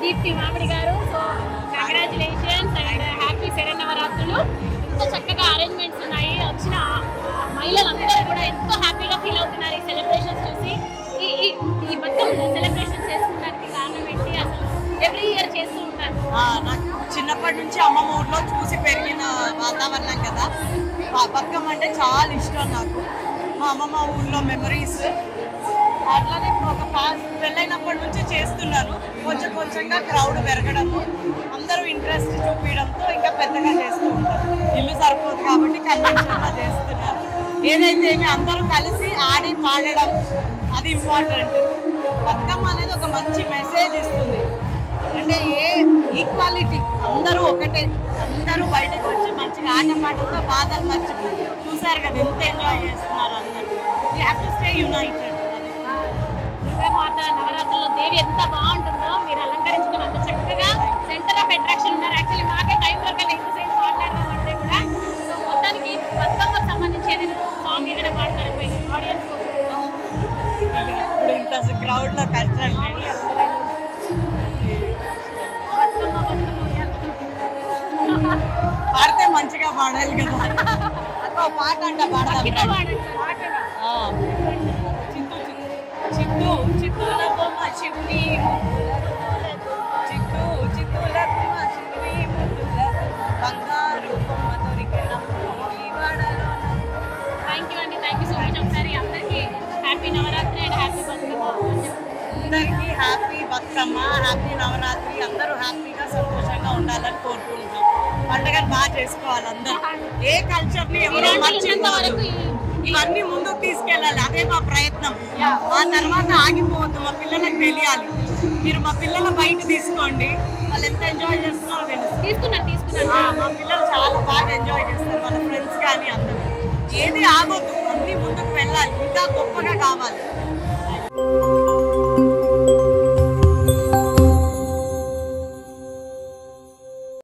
దీప్తి మామిడి గారు. So congratulations and happy శరన్నవరాత్రులు. ఇంత చక్కగా అరేంజ్మెంట్స్ ఉన్నాయి. వచ్చిన మహిళలందరూ కూడా ఎంతో హ్యాపీగా ఫీల్ అవుతున్నారు ఈ సెలబ్రేషన్స్ చూసి. ఈ మొత్తం సెలబ్రేషన్ చేసుకోవడానికి కారణం ఏంటి? అసలు ఎవ్రీ ఇయర్ చేస్తూ ఉంటారు. నాకు చిన్నప్పటి నుంచి అమ్మమ్మ ఊర్లో చూసి పెరిగిన వాతావరణం కదా, బతుకమ్మ అంటే చాలా ఇష్టం నాకు. మా అమ్మమ్మ ఊర్లో మెమరీస్ అట్లానే ఒక పెళ్ళైనప్పటి నుంచి చేస్తున్నాను. కొంచెం కొంచెంగా క్రౌడ్ పెరగడము, అందరూ ఇంట్రెస్ట్ చూపించడంతో ఇంకా పెద్దగా చేస్తూ ఉంటారు. ఇల్లు సరిపోదు కాబట్టి కన్వెన్షన్గా చేస్తున్నారు. ఏదైతే అందరూ కలిసి ఆడి పాడడం అది ఇంపార్టెంట్. బతుకమ్మ అనేది ఒక మంచి మెసేజ్ ఇస్తుంది. అంటే ఈక్వాలిటీ, అందరూ ఒకటే, అందరూ బయటకు వచ్చి మంచిగా ఆటపాటలతో బాధలు మర్చిపోయి చూసారు కదా ఎంత ఎంజాయ్ చేస్తున్నారు అందరూ. You have to stay United. Durgamata నవరాత్రుల్లో దేవి ఎంత బాగుంటుందో, మీరు అలంకరించుకున్నంత చక్కగా సెంటర్ ఆఫ్ అట్రాక్షన్ ఉన్నారు. యాక్చువల్లీ మాకే టైం దొరకలేదు ఎంతసేపు మాట్లాడదామంటే కూడా. సో మొత్తానికి బతుకమ్మకు సంబంధించి ఏదైనా సాంగ్ ఏదైనా పాడతారు ఆడియన్స్ కోసం? ఇప్పుడు ఇంత క్రౌడ్ లో కష్టం పాడితే మంచిగా పాడాలి కదా. పాట అంట పాడాలి. చిత్తూ చిత్తూల బొమ్మ శివుని, చిత్తూల బొమ్మ శివుని బంగారు బొమ్మ దొరికిన థ్యాంక్ యూ అండి. Thank you so much. ఒకసారి అందరికీ happy Navratri and happy Bathukamma. అందరికీ హ్యాపీ బతుకమ్మ, హ్యాపీ నవరాత్రి. అందరూ హ్యాపీగా సంతోషంగా ఉండాలని కోరుకుంటున్నాం. పండుగను బాగా చేసుకోవాలి అందరూ. ఏ కల్చర్ని ఎవరో మర్చిపోవద్దు. ఇవన్నీ ముందుకు తీసుకెళ్ళాలి, అదే మా ప్రయత్నం. ఆ తర్వాత ఆగిపోవద్దు. మా పిల్లలకు తెలియాలి. మీరు మా పిల్లల బయట తీసుకోండి, వాళ్ళు ఎంత ఎంజాయ్ చేస్తున్నారో తెలుసు. తీసుకున్నాను. మా పిల్లలు చాలా బాగా ఎంజాయ్ చేస్తారు, వాళ్ళ ఫ్రెండ్స్ కానీ అందరూ. ఏది ఆగొద్దు, అన్ని ముందుకు వెళ్ళాలి, ఇంకా గొప్పగా కావాలి.